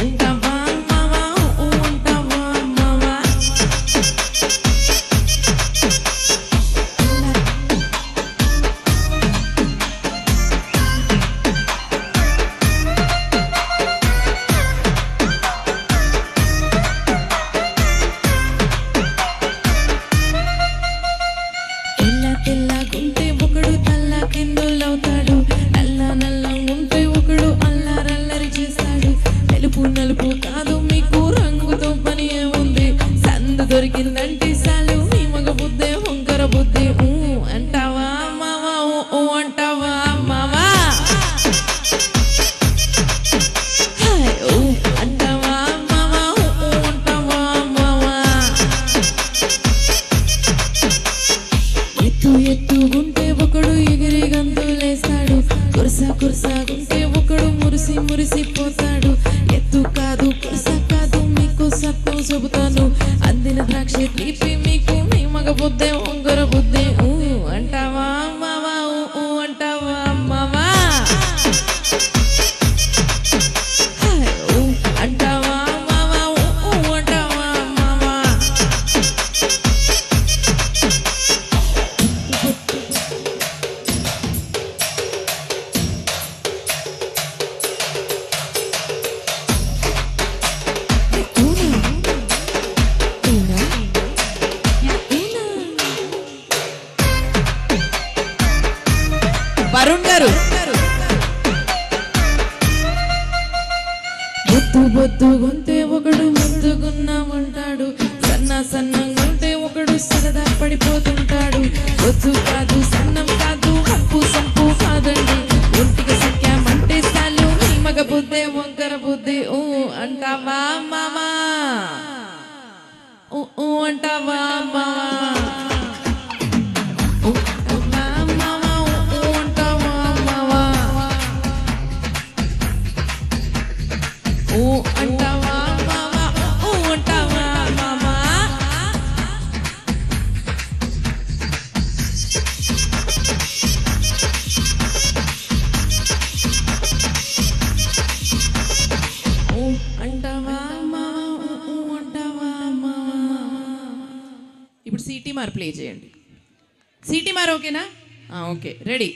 S1: అంటావా అమ్మావా? అంటావా అమ్మావా? తెల్లగుంటే ఒకడు తల్ల కిందులవుతాడు. నల్ల నల్లంగుంటే ఒకడు అల్లరల్లరి చేస్తాడు. తెలుపు నలుపు కాదు మీకు రంగుతో పని ఏముంది, సందు దొరికిందంటే ఎత్తుగుంటే ఒకడు ఎగిరి గంతులేస్తాడు, కురసగుంటే ఒకడు మురిసిపోతాడు. ఎత్తు కాదు కురస కాదు మీకు సత్యం చెబుతాను, అందిన ద్రాక్ష తీపి మీకు మీ మగ బుద్ధే ఉంగర బుద్ధే. అంటావా మావా అంటావా మావా, అంటావా మావా అంటావా మావా. వరుణ్ గారు బొద్దుగొంతే ఒకడు ముద్దుగున్నామంటాడు, సన్నంగుంటే ఒకడు సరదా పడిపోతుంటాడు. బొద్దు కాదు సన్నం కాదు హప్పు సంపు కాదండి, ఒంటికి సఖ్యామంటే చాలు మీ మగ బుద్ధే వంకర బుద్ధి. అంటావా మామా అంటావా మామా, అంటావా మామా అంటావా మామా. అంటావా మామా అంటావా మామా. ఇప్పుడు సిటీ మార్ ప్లే చేయండి. సిటీ మార్ ఓకేనా? Okay, ready.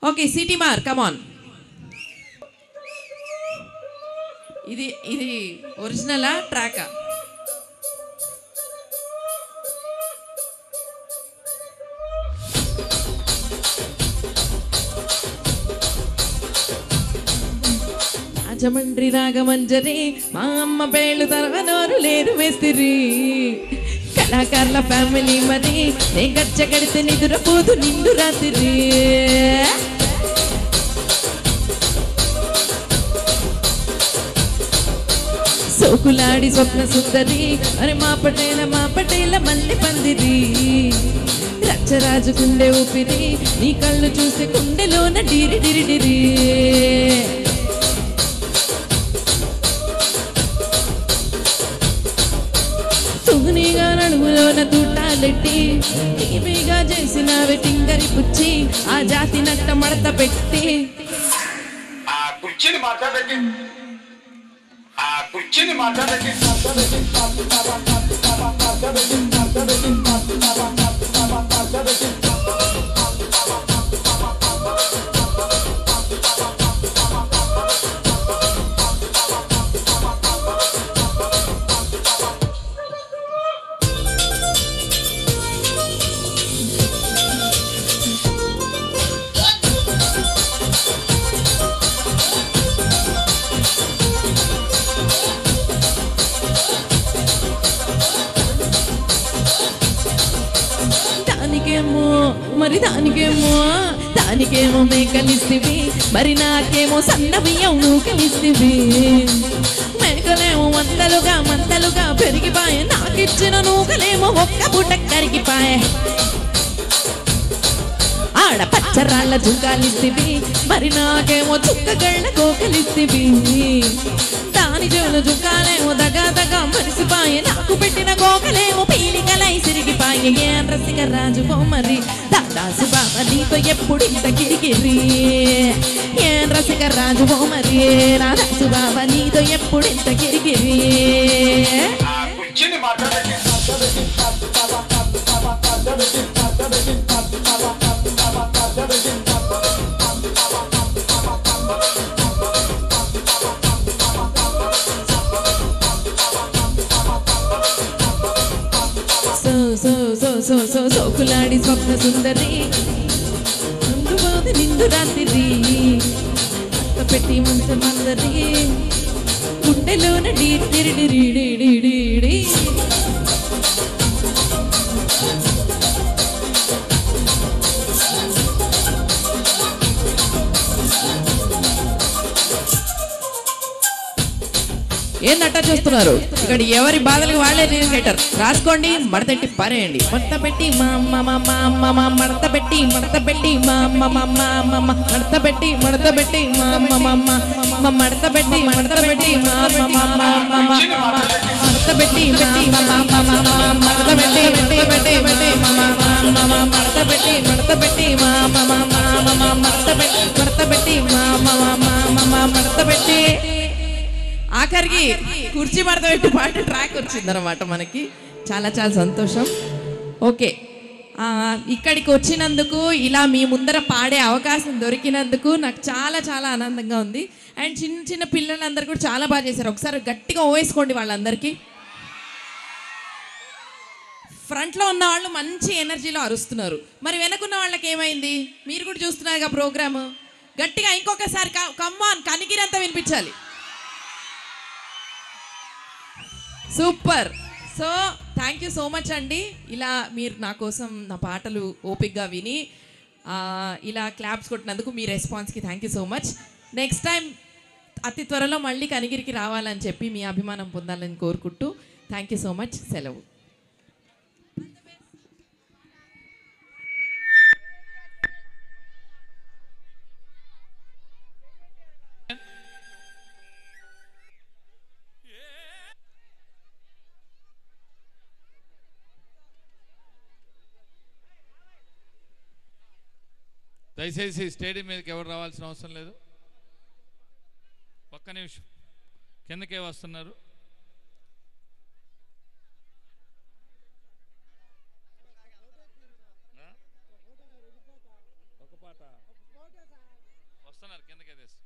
S1: ఓకే సిటీ మార్ కమాన్. ఇది ఒరిజినలా ట్రాకా? రాజమండ్రి రాగమంజరి మా అమ్మ పేళ్ళు తరగనోరు లేరు వేస్తిరి, కళాకారుల ఫ్యామిలీ మరి నే గచ్చ కడితే నిద్రపోదు నిండు రాత్రి. సోకులాడి స్వప్న సుందరి మరి మా పటేల మళ్ళీ పందిరి, రచ్చరాజుకుండే ఊపిరి నీ కళ్ళు చూసే కుండెలోన డిరి డిరి డిరి. తూనీగా నడుములోన తూటాలెట్టి టీవీగా చేసిన వెటింగరి పుచ్చి ఆ జాతి నట్ట మడత పెట్టి
S14: కుర్చీని మాట్లాడకి దానికేమో మేకలిస్తివి, మరి నాకేమో సన్న బియ్యం నూకలిస్తివి. మేకలేమో మందలుగా పెరిగిపాయే, నాకిచ్చిన నూకలేమో ఒక్క పూట కరిగిపాయే. ఆడ పచ్చరాళ్ళ జుంకాలిస్తివి, మరి నాకేమో చుక్కగళ్ళ కోకలిస్తివి. దాని జోలు జుంకాలేమో దగా మరిసిపాయే, నాకు పెట్టిన కోకలేమో పీలికలై సిరిగిపాయే. ఏం రసిక రాజు మరి దాదాసు బాబా నీతో ఎప్పుడు ఇంత కిరికిరి, ఏం రసిక రాజు మరి రాదాసు బాబా నీతో ఎప్పుడు ఇంత కిరికిరి. సోకులాడి స్వప్న సుందరి నిండు రాత్రి పెట్టి మంచు మందరి గుండెలోన డీడి. ఏందట్టా చూస్తున్నారు? ఇక్కడ ఎవరి బాధలకు వాళ్ళే లీడర్. రాసుకోండి, మడతెట్టి పారేయండి. మడత పెట్టి మా అమ్మ మా అమ్మ మడత పెట్టి మడత పెట్టి మా అమ్మ మడత పెట్టి మడత పెట్టి మా అమ్మ మడత పెట్టి మడత పెట్టి మా అమ్మ మడత పెట్టి మడత పెట్టి పెట్టి మడత పెట్టి మడత పెట్టి మా మడత పెట్టి మడత పెట్టి ఆఖరికి కుర్చీ మడత పెట్టి పాట ట్రాక్ వచ్చిందనమాట మనకి. చాలా చాలా సంతోషం. ఓకే, ఇక్కడికి వచ్చినందుకు, ఇలా మీ ముందర పాడే అవకాశం దొరికినందుకు నాకు చాలా చాలా ఆనందంగా ఉంది. అండ్ చిన్న చిన్న పిల్లలందరూ కూడా చాలా బాగా చేశారు. ఒకసారి గట్టిగా ఓవేసుకోండి వాళ్ళందరికీ. ఫ్రంట్లో ఉన్న వాళ్ళు మంచి ఎనర్జీలో అరుస్తున్నారు. మరి వెనకున్న వాళ్ళకి ఏమైంది? మీరు కూడా చూస్తున్నారుగా ప్రోగ్రాము. గట్టిగా ఇంకొకసారి కమ్మాన్ కనిగిరంతా వినిపించాలి. Super. So thank you so much అండి. ఇలా మీరు నా కోసం నా పాటలు ఓపిక్గా విని ఇలా క్లాప్స్ కొట్టినందుకు మీ రెస్పాన్స్కి thank you so much. Next time అతి త్వరలో మళ్ళీ కనిగిరికి రావాలని చెప్పి మీ అభిమానం పొందాలని కోరుకుంటూ థ్యాంక్ యూ సో మచ్. సెలవు.
S2: దయచేసి స్టేడియం మీదకి ఎవరు రావాల్సిన అవసరం లేదు. ఒక్క నిమిషం, కిందకే వస్తున్నారు. ఒక పాట వస్తున్నారు, కిందకే తీసు.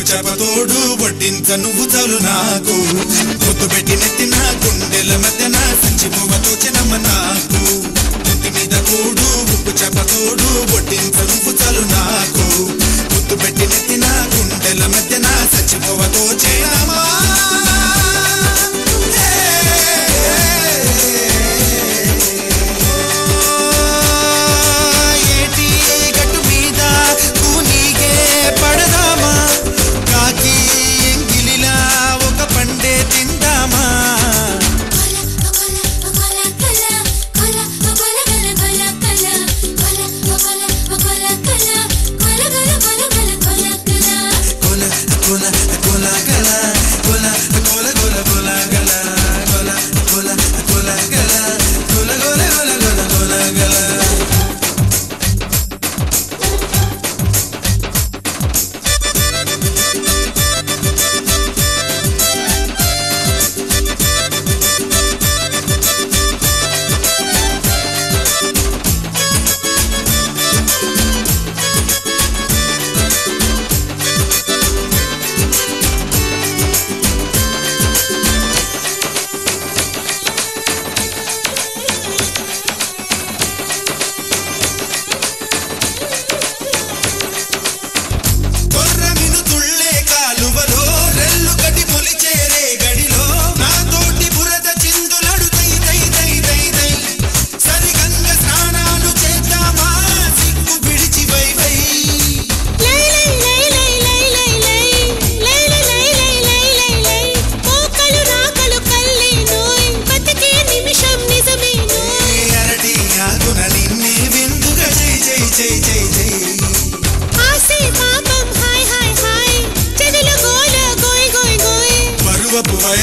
S15: చేపతోడు వడ్డించ నువ్వు చాలు నాకు పొద్దు పెట్టి నెత్తిన గుండెల మధ్యన సంచిపోవతో చినమ్మ నాకు నెత్తి మీద కూడు ఉప్పు చేపతోడు వడ్డించ నువ్వు చాలు నాకు పొద్దు పెట్టి నెత్తిన గుండెల మధ్యన సంచిపోవతో చినమ్మ ఏటి గట్టు మీద పడదామా కాకి ఎంగిలిలా ఒక పండే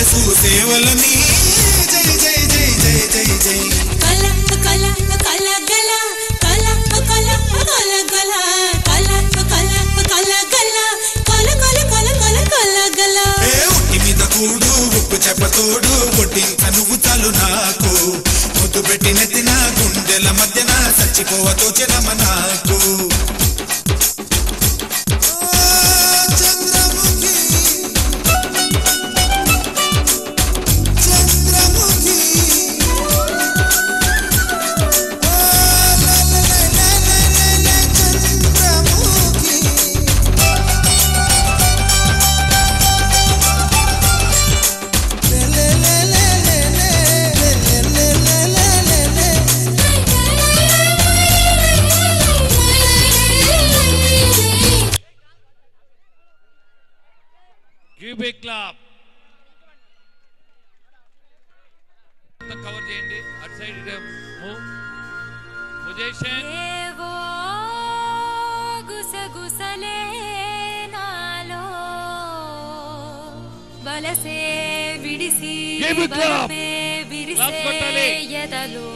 S15: సేవలని జై జై జై జై జై జై
S8: కల కల కల గల కల కల కల గల కల కల కల గల కల కల కల కల కల గల
S15: ఉట్టి మీద కూడు ఉప్పు చెప్పతోడు కొట్టించ నువ్వు చాలు నాకు ముద్దు పెట్టి నెత్తిన గుండెల మధ్యన చచ్చిపోవతోచెనమ్మ నాకు
S2: క్యూబిక్ క్లబ్ కవర్ చేయండి అటు సైడ్ పొజిషన్
S8: గుసగుసలే నాలో బలసే విడిసి బలపే విరిసే ఎదలో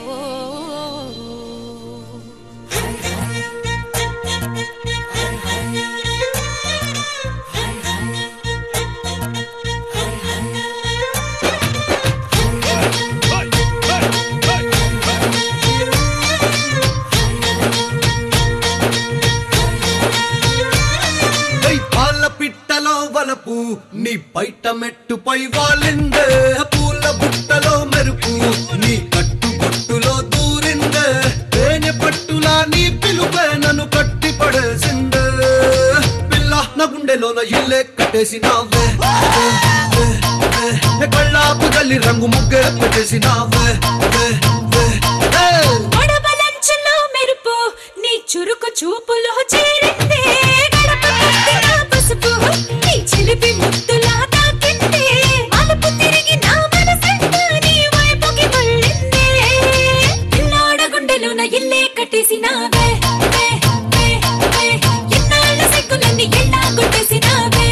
S9: వలపు నీ బయట మెట్టుపై వాలిందే పూల బుట్టలో మెరుపు నీ కట్టు బొట్టులో దూరిందే తేనె పట్టులా నీ పిలుపే నన్ను కట్టి పడేసిందే పిల్ల నా గుండెలోన ఇల్లే కట్టేసినావే కళ్ళాపు గల్లి రంగు ముగ్గే పెట్టేసినావే మెరుపు నీ చురుకు చూపులో చేరిందే చిలిపి ముద్దులా తాకిందే అలుపు తిరిగి నా మనసంతా నీ వైపుకి మళ్ళిందే పిల్లాడ గుండెలోన ఇల్లే కట్టేసినావే ఎన్నాళ్ళ సిగ్గులన్నీ ఎళ్ళా కొట్టేసినావే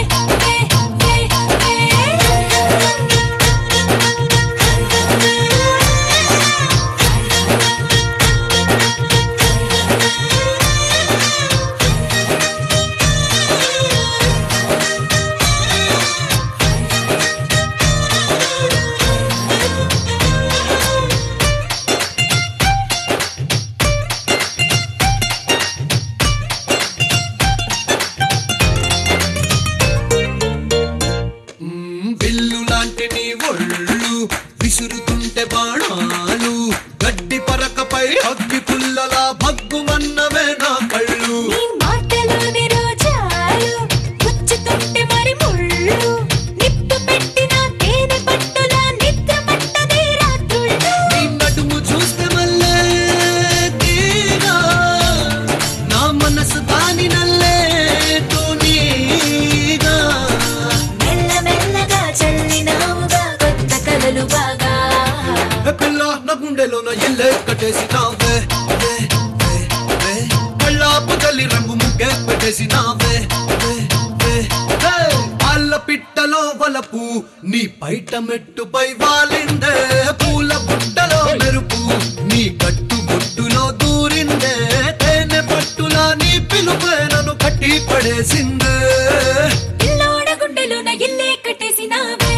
S9: విసురుతుంటే బాణాలు గడ్డి పరకపై అగ్గి పుల్లలా భగ్గుమన్నవే నా కళ్ళు మాటలోని రోజాలు గుచ్చుతుంటే మరి ముళ్ళు నిప్పు పెట్టిన తేనె పట్టులా నిద్ర పట్టదే రాత్రుళ్ళు నీ నడుము చూస్తే మల్లే తీరా నా మనసు దాని నల్లే తోనీగా మెల్లమెల్లగా చల్లినావుగా కొత్త కలలు బాగా పిల్ల నా గుండెలోన ఇల్లే కట్టేసినావే కళ్ళాపు గల్లి రంగు ముగ్గే పెట్టేసినావే పాల పిట్టలో వలపు నీ బయట మెట్టుపై వాలిందే పూల బుట్టలో మెరుపు నీ కట్టు బొట్టులో దూరిందే తేనె పట్టులా నీ పిలుపే నన్ను కట్టి పడేసిందే పిల్లోడ గుండెలోన ఇల్లే కట్టేసినావే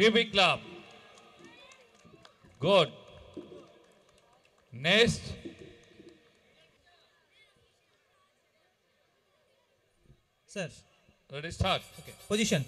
S2: Cubic Club. Good. Next.
S16: Sir.
S2: Ready, start.
S16: Okay. Position.